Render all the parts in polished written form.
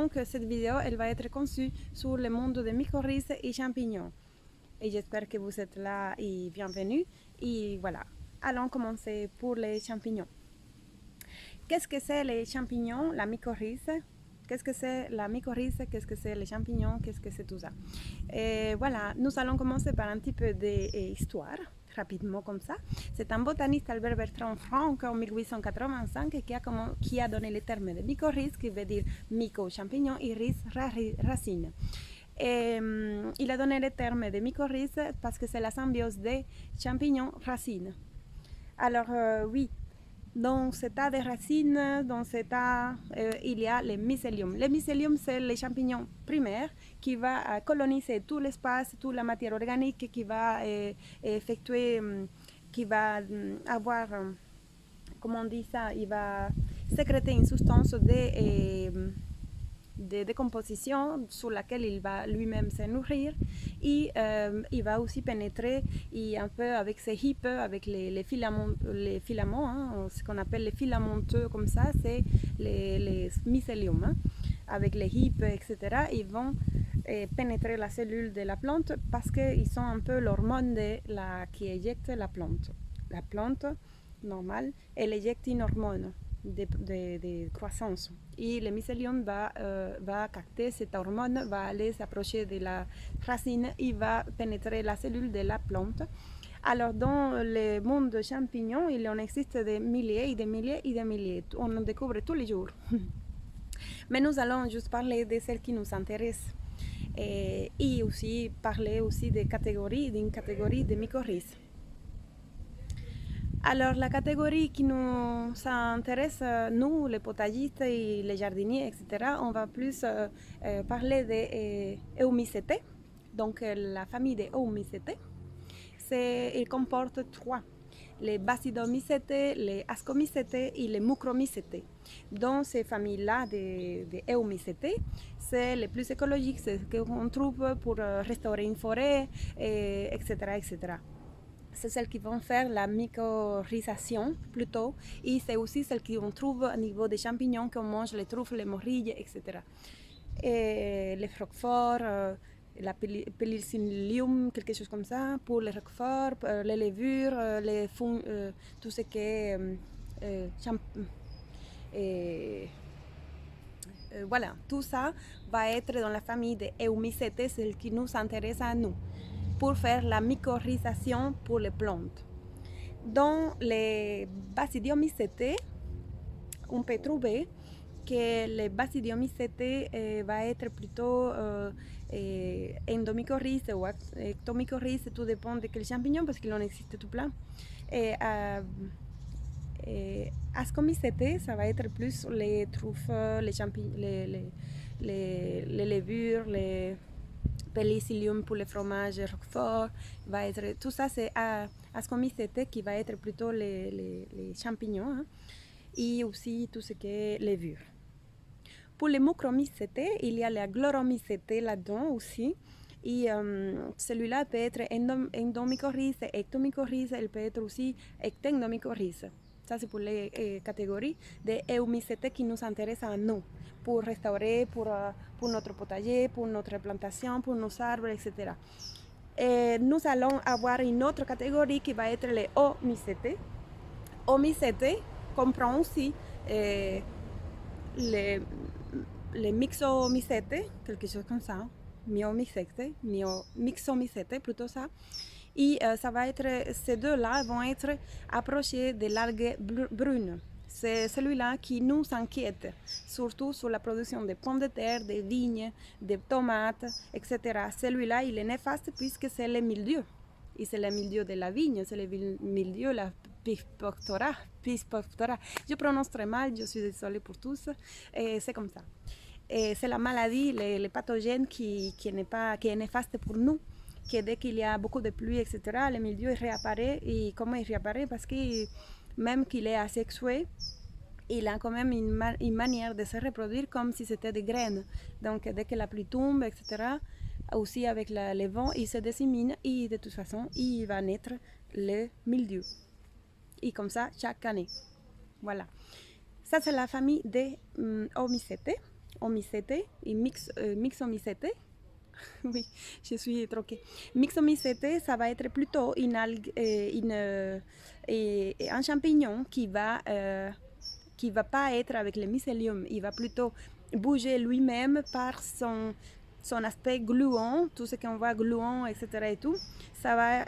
Donc cette vidéo, elle va être conçue sur le monde des mycorhizes et champignons. Et j'espère que vous êtes là et bienvenue. Et voilà, allons commencer pour les champignons. Qu'est-ce que c'est les champignons, la mycorhize? Qu'est-ce que c'est la mycorhize? Qu'est-ce que c'est les champignons? Qu'est-ce que c'est tout ça? Et voilà, nous allons commencer par un petit peu d'histoire, rapidement comme ça. C'est un botaniste, Albert Bertrand Franck, en 1885, qui a donné le terme de mycorhize, qui veut dire myco-champignon, et rhiz, racine. Et, il a donné le terme de mycorhize parce que c'est la symbiose des champignons-racines. Alors, oui, dans cet tas de racines, dans cet tas, il y a les mycélium. Les mycélium, c'est les champignons primaires qui va coloniser tout l'espace, toute la matière organique qui va effectuer, qui va avoir, comment on dit ça, il va sécréter une substance de décomposition sur laquelle il va lui-même se nourrir et il va aussi pénétrer et un peu avec ses hippes, avec les filaments hein, ce qu'on appelle les filamenteux comme ça, c'est les mycélium. Hein. Avec les hippes, etc., ils vont pénétrer la cellule de la plante parce qu'ils sont un peu l'hormone qui éjecte la plante. La plante normale, elle éjecte une hormone de croissance. Et le mycélium va capter cette hormone, va aller s'approcher de la racine et va pénétrer la cellule de la plante. Alors, dans le monde des champignons, il en existe des milliers et des milliers et des milliers. On en découvre tous les jours. Mais nous allons juste parler de celles qui nous intéressent. Et aussi parler aussi d'une catégorie de mycorhizes. Alors, la catégorie qui nous intéresse, nous, les potagistes et les jardiniers, etc., on va plus parler des Eumycetae, donc la famille des Eumycetae. Il comporte trois, les Basidiomycetae, les Ascomycetae et les Mucromycetae. Dans ces familles-là des Eumycetae, c'est les plus écologiques, c'est ce qu'on trouve pour restaurer une forêt, etc., etc. C'est celles qui vont faire la mycorhization plutôt, et c'est aussi celles qu'on trouve au niveau des champignons qu'on mange, les truffes, les morilles, etc. Et les roqueforts, la pénicillium, quelque chose comme ça, pour les roqueforts, les levures, tout ce qui est voilà, tout ça va être dans la famille des Eumycetae, celle qui nous intéresse à nous, pour faire la mycorhization pour les plantes. Dans les Basidiomycetae, on peut trouver que les Basidiomycetae va être plutôt endomycorhize ou ectomycorhize, tout dépend de quel champignon, parce qu'il en existe tout plein. Ascomycetae, ça va être plus les truffes, les champignons, les levures, les pénicillium pour les fromages, roquefort, va être, tout ça c'est Ascomycetae qui va être plutôt les champignons, hein, et aussi tout ce qui est levure. Pour les Mucromycetae, il y a la Gloromycetae là-dedans aussi. Et celui-là peut être endomycorhize, ectomycorhize, elle peut être aussi ectendomycorhize. Ça, c'est pour les catégories des Eumycetae qui nous intéressent à nous, pour restaurer, pour notre potager, pour notre plantation, pour nos arbres, etc. Et nous allons avoir une autre catégorie qui va être les Omycetae. Omycetae comprend aussi les Myxomycetae, quelque chose comme ça, Myxomycetae, plutôt ça. Et ça va être, ces deux-là vont être approchés de l'algue brune. C'est celui-là qui nous inquiète, surtout sur la production de pommes de terre, de vignes, de tomates, etc. Celui-là, il est néfaste puisque c'est le mildiou. Et c'est le mildiou de la vigne, c'est le mildiou, la Pispoctora. Je prononce très mal, je suis désolée pour tous. C'est comme ça. C'est la maladie, les pathogènes qui est néfaste pour nous. Que dès qu'il y a beaucoup de pluie, etc., le mildiou réapparaît. Et comment il réapparaît? Parce que même qu'il est asexué, il a quand même une manière de se reproduire comme si c'était des graines. Donc dès que la pluie tombe, etc., aussi avec le vent, il se dissémine et de toute façon, il va naître le mildiou. Et comme ça, chaque année. Voilà. Ça, c'est la famille des Omycetae. omicete et mixomycete. Oui, je suis troquée. Mixomycete, ça va être plutôt une algue, un champignon qui va pas être avec le mycélium. Il va plutôt bouger lui-même par son aspect gluant, tout ce qu'on voit gluant, etc. Et tout. Ça va,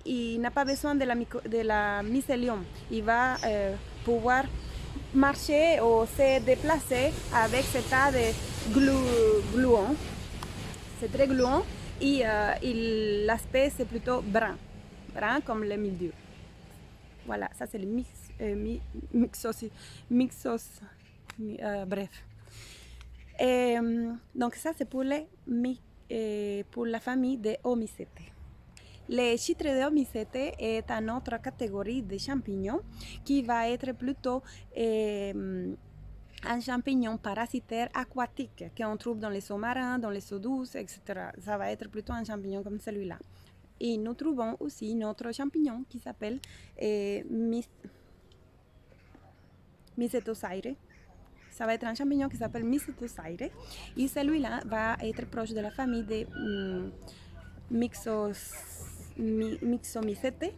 il n'a pas besoin de la mycélium. Il va pouvoir marcher ou se déplacer avec ce tas de gluant. C'est très gluant et l'aspect c'est plutôt brun comme le mildiou. Voilà, ça c'est le bref. Et, donc ça c'est pour la famille des Omycete. Les Chytrideomycete est une autre catégorie de champignons qui va être plutôt un champignon parasitaire aquatique qu'on trouve dans les eaux marines, dans les eaux douces, etc. Ça va être plutôt un champignon comme celui-là. Et nous trouvons aussi notre champignon qui s'appelle Mycetosaire. Ça va être un champignon qui s'appelle Mycetosaire. Et celui-là va être proche de la famille des Myxomycete.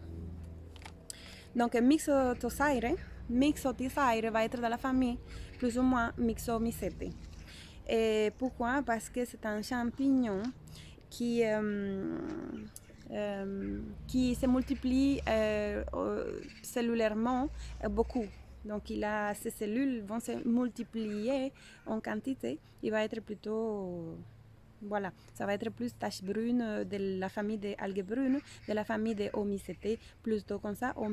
Donc Myxotosaire va être dans la famille plus ou moins Myxomycete. Et pourquoi? Parce que c'est un champignon qui se multiplie cellulairement beaucoup. Donc ces cellules vont se multiplier en quantité. Il va être plutôt... Voilà, ça va être plus taches brunes de la famille des algues brunes, de la famille des Omycete, plutôt comme ça, au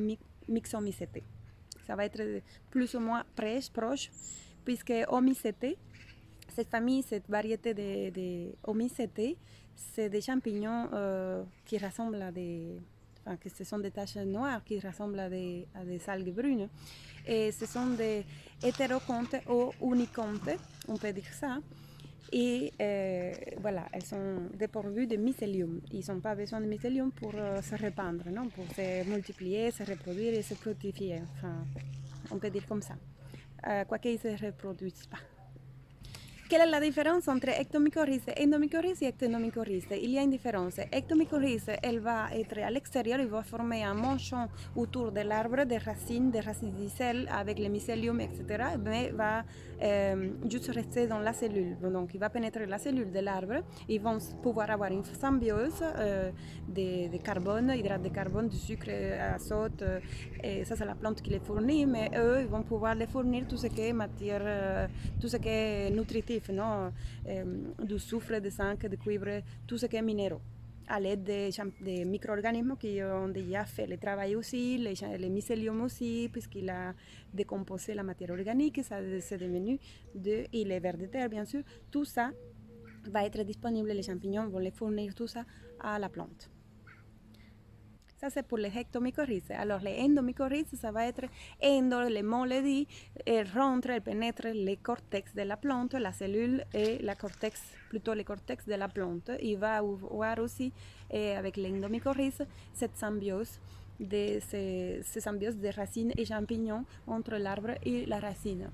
Myxomycete. Ça va être plus ou moins proche, puisque Omycete, cette famille, cette variété de Omycete, c'est des champignons qui ressemblent à que ce sont des taches noires qui ressemblent à des algues brunes. Et ce sont des hétérocontes ou unicontes, on peut dire ça. Et voilà, elles sont dépourvues de mycélium. Ils n'ont pas besoin de mycélium pour se répandre, non? Pour se multiplier, se reproduire et se fructifier. Enfin, on peut dire comme ça. Quoique ils ne se reproduisent pas. Quelle est la différence entre ectomycorrhize, endomycorrhize et ectonomycorrhize? Il y a une différence. Ectomycorrhize, elle va être à l'extérieur, il va former un manchon autour de l'arbre, des racines d'icelles avec le mycélium, etc. Mais va juste rester dans la cellule. Donc, il va pénétrer la cellule de l'arbre. Ils vont pouvoir avoir une symbiose de carbone, hydrate de carbone, du sucre, azote. Et ça, c'est la plante qui les fournit. Mais eux, ils vont pouvoir les fournir tout ce qui est matière, tout ce qui est nutritif. Non? Du soufre, du zinc, du cuivre, tout ce qui est minéraux, à l'aide des micro-organismes qui ont déjà fait le travail aussi, les mycélium aussi, puisqu'il a décomposé la matière organique, ça c'est devenu et les vers de terre, bien sûr. Tout ça va être disponible, les champignons vont les fournir tout ça à la plante. Ça, c'est pour les ectomycorrhizes. Alors, les endomycorrhizes, ça va être endo, le mot le dit, elle rentre, elle pénètre les cortex de la plante, la cellule et plutôt les cortex de la plante. Il va avoir aussi, avec l'endomycorrhize, cette symbiose, ces symbioses de racines et champignons entre l'arbre et la racine.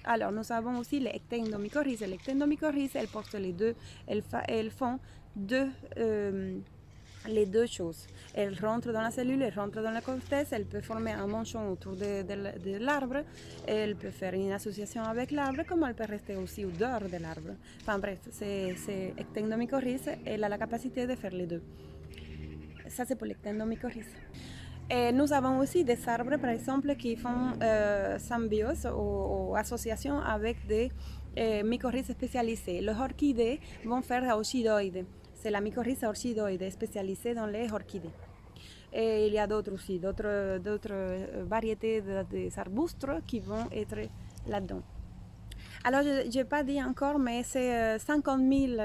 Alors, nous avons aussi les ectendomycorrhizes. Les ectendomycorrhizes, elles portent les deux, elles font les deux choses. Elle rentre dans la cellule, elle rentre dans la cortèce, elle peut former un manchon autour de l'arbre, elle peut faire une association avec l'arbre, comme elle peut rester aussi au dehors de l'arbre. Enfin bref, c'est ectendomycorrhize, elle a la capacité de faire les deux. Ça, c'est pour l'ectendomycorrhize. Et nous avons aussi des arbres, par exemple, qui font symbiose ou association avec des mycorrhizes spécialisées. Les orchidées vont faire orchidoïdes. C'est la mycorrhize orchidoïde spécialisée dans les orchidées. Et il y a d'autres aussi, d'autres variétés d'arbustes qui vont être là-dedans. Alors, je n'ai pas dit encore, mais c'est 50 000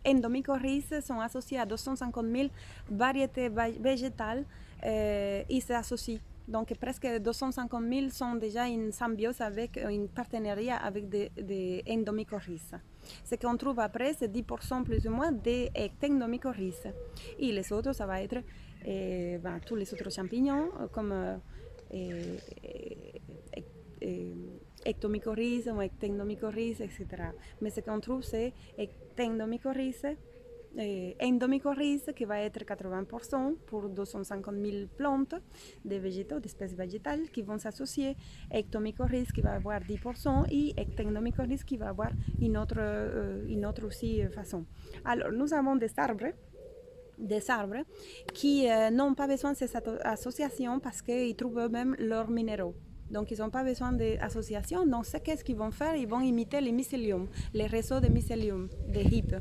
endomycorrhizes sont associées à 250 000 variétés végétales et s'associent. Donc presque 250 000 sont déjà en symbiose avec une partenariat avec des endomycorrhizes. Ce qu'on trouve après, c'est 10% plus ou moins des ectendomycorrhizes. Et les autres, ça va être tous les autres champignons, comme ectomycorrhize ou ectendomycorrhize, etc. Mais ce qu'on trouve, c'est ectendomycorrhize, endomycorrhize qui va être 80% pour 250 000 plantes, des végétaux, d'espèces végétales qui vont s'associer, ectomycorrhize qui va avoir 10% et ectendomycorrhize qui va avoir une autre aussi façon. Alors nous avons des arbres qui n'ont pas besoin de ces associations parce qu'ils trouvent eux-mêmes leurs minéraux. Donc, ils n'ont pas besoin d'associations. Donc, qu'est-ce qu'ils vont faire? Ils vont imiter les mycéliums, les réseaux de mycélium, des hippes.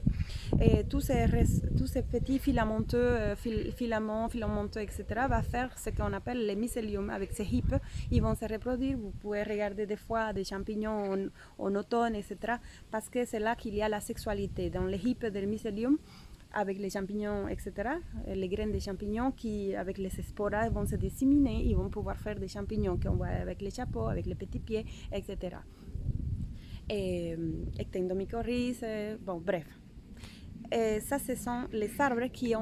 Et tous ces petits filamenteux, filamenteux, etc., va faire ce qu'on appelle les mycéliums. Avec ces hippes, ils vont se reproduire. Vous pouvez regarder des fois des champignons en automne, etc., parce que c'est là qu'il y a la sexualité. Dans les hippes des mycélium, avec les champignons, etc., les graines des champignons qui, avec les sporas, vont se disséminer, ils vont pouvoir faire des champignons qu'on voit avec les chapeaux, avec les petits pieds, etc. Et ectendomycorrhize, bon, bref. Et ça, ce sont les arbres qui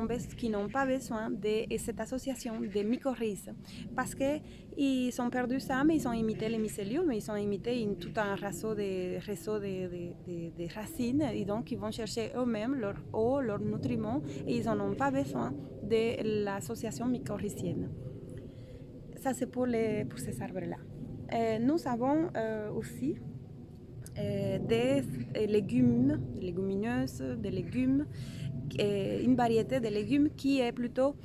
n'ont pas besoin de cette association de mycorrhizes parce qu'ils ont perdu ça, mais ils ont imité les mycéliums, ils ont imité tout un réseau de racines et donc ils vont chercher eux-mêmes leur eau, leurs nutriments et ils n'en ont pas besoin de l'association mycorrhizienne. Ça, c'est pour ces arbres-là. Nous avons aussi des légumes, des légumineuses, des légumes, une variété de légumes qui est plutôt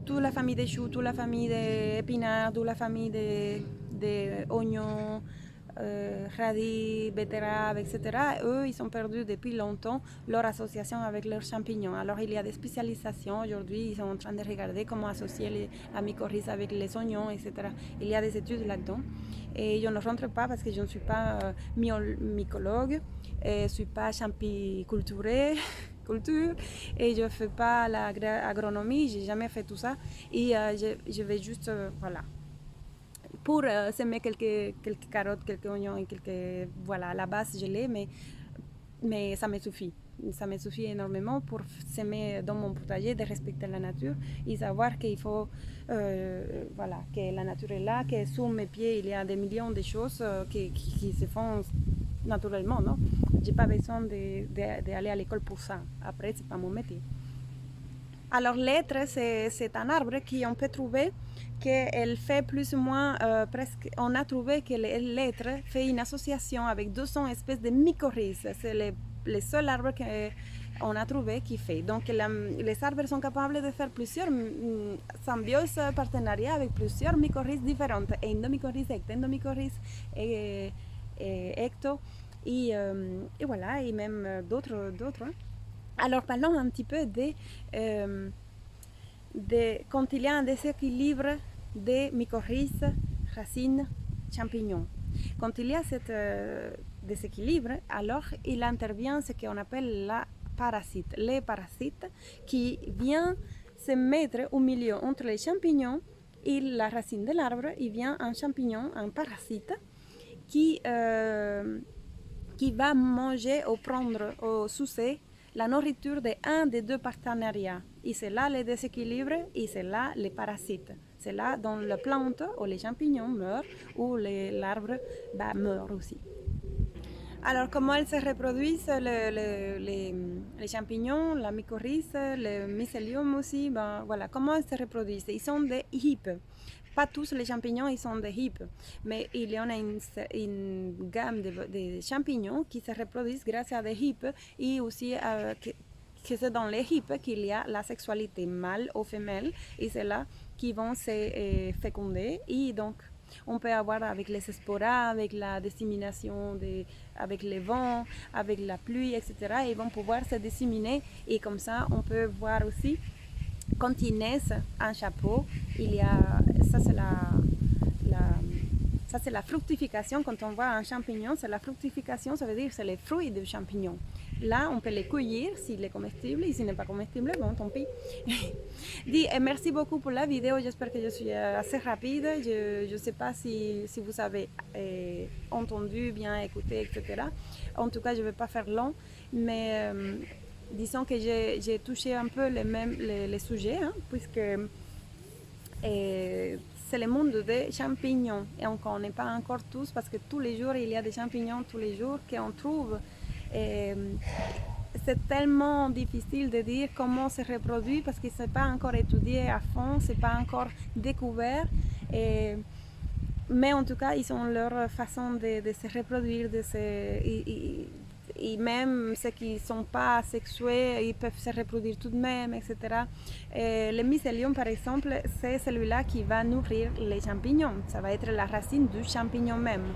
toute la famille des choux, toute la famille des épinards, toute la famille des oignons, radis, betteraves, etc. Eux, ils ont perdu depuis longtemps leur association avec leurs champignons. Alors, il y a des spécialisations. Aujourd'hui, ils sont en train de regarder comment associer la mycorrhize avec les oignons, etc. Il y a des études là-dedans. Et je ne rentre pas parce que je ne suis pas mycologue, je ne suis pas champiculturée, culture, et je ne fais pas l'agronomie, je n'ai jamais fait tout ça. Et je vais juste, voilà, pour semer quelques carottes, quelques oignons et voilà, à la base je l'ai, mais ça me suffit. Ça me suffit énormément pour semer dans mon potager, de respecter la nature et savoir qu'il faut, voilà, que la nature est là, que sous mes pieds il y a des millions de choses qui se font naturellement, non? J'ai pas besoin d'aller à l'école pour ça. Après, c'est pas mon métier. Alors, l'être, c'est un arbre qu'on peut trouver qu'elle fait plus ou moins presque. On a trouvé que l'être fait une association avec 200 espèces de mycorrhizes. C'est le seul arbre qu'on a trouvé qui fait. Donc, les arbres sont capables de faire plusieurs symbioses, partenariats avec plusieurs mycorrhizes différentes. Endomycorrhize, ectendomycorrhize, ecto, et voilà, et même d'autres. Alors, parlons un petit peu quand il y a un déséquilibre des mycorrhizes, racines, champignons. Quand il y a ce déséquilibre, alors il intervient ce qu'on appelle les parasites qui viennent se mettre au milieu entre les champignons et la racine de l'arbre. Il vient un champignon, un parasite, qui va manger ou prendre ou sucer la nourriture d'un des deux partenariats. Et c'est là le déséquilibre et c'est là les parasites. C'est là dont la plante ou les champignons meurent ou l'arbre meurt aussi. Alors, comment elles se reproduisent, les champignons, la mycorrhize, le mycélium aussi, voilà, comment elles se reproduisent? Ils sont des hippes. Pas tous les champignons, ils sont des hippes, mais il y en a une gamme de champignons qui se reproduisent grâce à des hippes et aussi que c'est dans les hippes qu'il y a la sexualité mâle ou femelle et c'est là qu'ils vont se féconder et donc on peut avoir avec les sporas, avec la dissémination, avec les vents, avec la pluie, etc. Ils vont pouvoir se disséminer et comme ça on peut voir aussi quand ils naissent un chapeau, il y a, ça c'est la fructification. Quand on voit un champignon, c'est la fructification, ça veut dire que c'est les fruits du champignon. Là, on peut les cueillir s'il est comestible et s'il n'est pas comestible, bon, tant pis. Merci beaucoup pour la vidéo, j'espère que je suis assez rapide. Je ne sais pas si vous avez entendu, bien écouté, etc. En tout cas, je ne vais pas faire long, mais disons que j'ai touché un peu les sujets, hein, puisque c'est le monde des champignons. Et on ne connaît pas encore tous parce que tous les jours, il y a des champignons tous les jours qu'on trouve. Et c'est tellement difficile de dire comment se reproduit parce que ce n'est pas encore étudié à fond, ce n'est pas encore découvert. Mais en tout cas, ils ont leur façon de se reproduire, et même ceux qui ne sont pas sexués, ils peuvent se reproduire tout de même, etc. Le mycélium, par exemple, c'est celui-là qui va nourrir les champignons. Ça va être la racine du champignon même.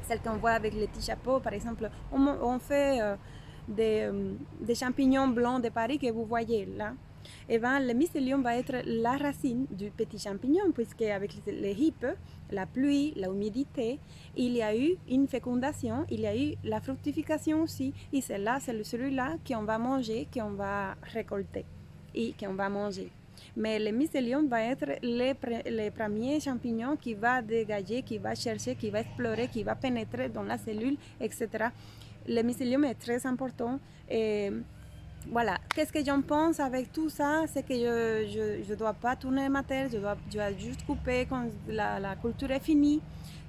Celle qu'on voit avec les petits chapeaux, par exemple, on fait des champignons blancs de Paris que vous voyez là. Et ben, le mycélium va être la racine du petit champignon, puisque avec les hippes, la pluie, l'humidité, il y a eu une fécondation, il y a eu la fructification aussi, et c'est celui-là qu'on va manger, qu'on va récolter et qu'on va manger. Mais le mycélium va être les premiers champignons qui va dégager, qui va chercher, qui va explorer, qui va pénétrer dans la cellule, etc. Le mycélium est très important. Et voilà, qu'est-ce que j'en pense avec tout ça? C'est que je dois pas tourner ma terre, je dois juste couper quand la culture est finie,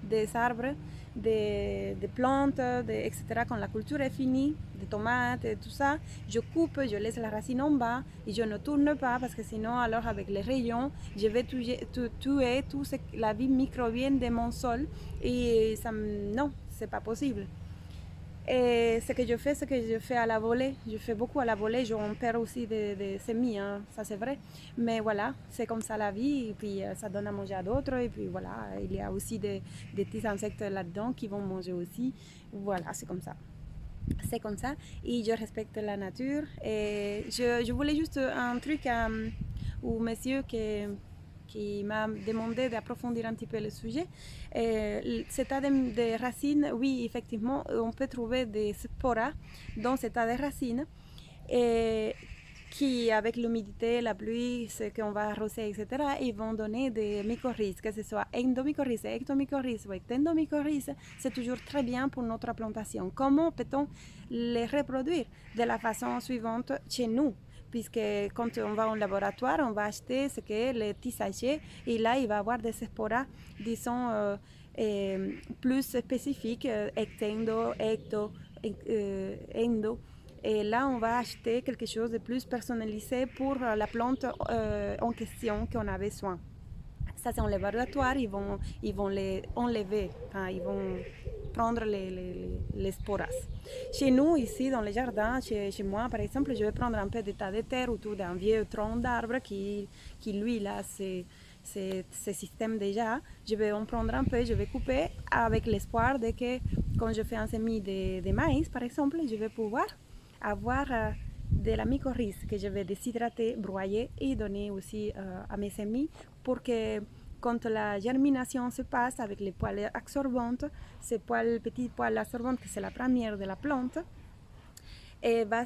des arbres, des plantes, etc. Quand la culture est finie, des tomates et tout ça, je coupe, je laisse la racine en bas et je ne tourne pas parce que sinon, alors avec les rayons, je vais tuer toute la vie microbienne de mon sol et ça, non, c'est pas possible. Et ce que je fais, c'est que je fais à la volée. Je fais beaucoup à la volée. J'en perds aussi des semis, hein, ça c'est vrai. Mais voilà, c'est comme ça la vie. Et puis ça donne à manger à d'autres. Et puis voilà, il y a aussi des petits insectes là-dedans qui vont manger aussi. Voilà, c'est comme ça. C'est comme ça. Et je respecte la nature. Et je voulais juste un truc au monsieur qui m'a demandé d'approfondir un petit peu le sujet. Cet tas de racines, oui, effectivement, on peut trouver des sporas dans cet tas de racines qui, avec l'humidité, la pluie, ce qu'on va arroser, etc., ils vont donner des mycorhizes, que ce soit endomycorhizes, ectomycorhizes ou ectendomycorhizes. C'est toujours très bien pour notre plantation. Comment peut-on les reproduire de la façon suivante chez nous? Puisque quand on va au laboratoire, on va acheter ce que les petits sachets et là, il va y avoir des sporas, disons, plus spécifiques, ectendo, ecto, endo. Et là, on va acheter quelque chose de plus personnalisé pour la plante en question qu'on a besoin. Ça, c'est en laboratoire, ils vont les enlever, enfin, ils vont prendre les sporas. Chez nous, ici, dans le jardin, chez moi, par exemple, je vais prendre un peu de tas de terre autour d'un vieux tronc d'arbre qui lui, là, c'est système déjà. Je vais en prendre un peu, je vais couper avec l'espoir de que quand je fais un semis de maïs, par exemple, je vais pouvoir avoir de la mycorhize que je vais déshydrater, broyer et donner aussi à mes semis pour que quand la germination se passe avec les poils absorbantes, ces petites poils absorbantes, que c'est la première de la plante, et va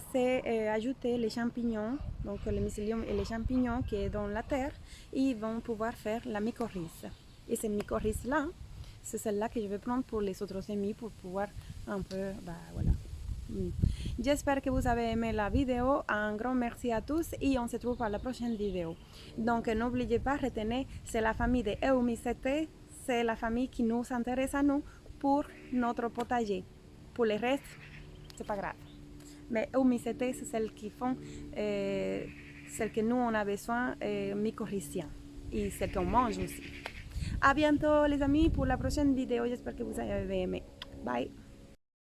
ajouter les champignons, donc le mycélium et les champignons qui est dans la terre, et ils vont pouvoir faire la mycorhize. Et cette mycorhize-là, c'est celle-là que je vais prendre pour les autres semis pour pouvoir un peu, voilà. J'espère que vous avez aimé la vidéo. Un grand merci à tous et on se retrouve à la prochaine vidéo. Donc n'oubliez pas, retenez, c'est la famille de Eumycete, c'est la famille qui nous intéresse à nous pour notre potager. Pour le reste, c'est pas grave. Mais Eumycete, c'est celles qui font, celles que nous on a besoin, mycorhiziens et celles qu'on mange aussi. À bientôt les amis pour la prochaine vidéo. J'espère que vous avez aimé. Bye.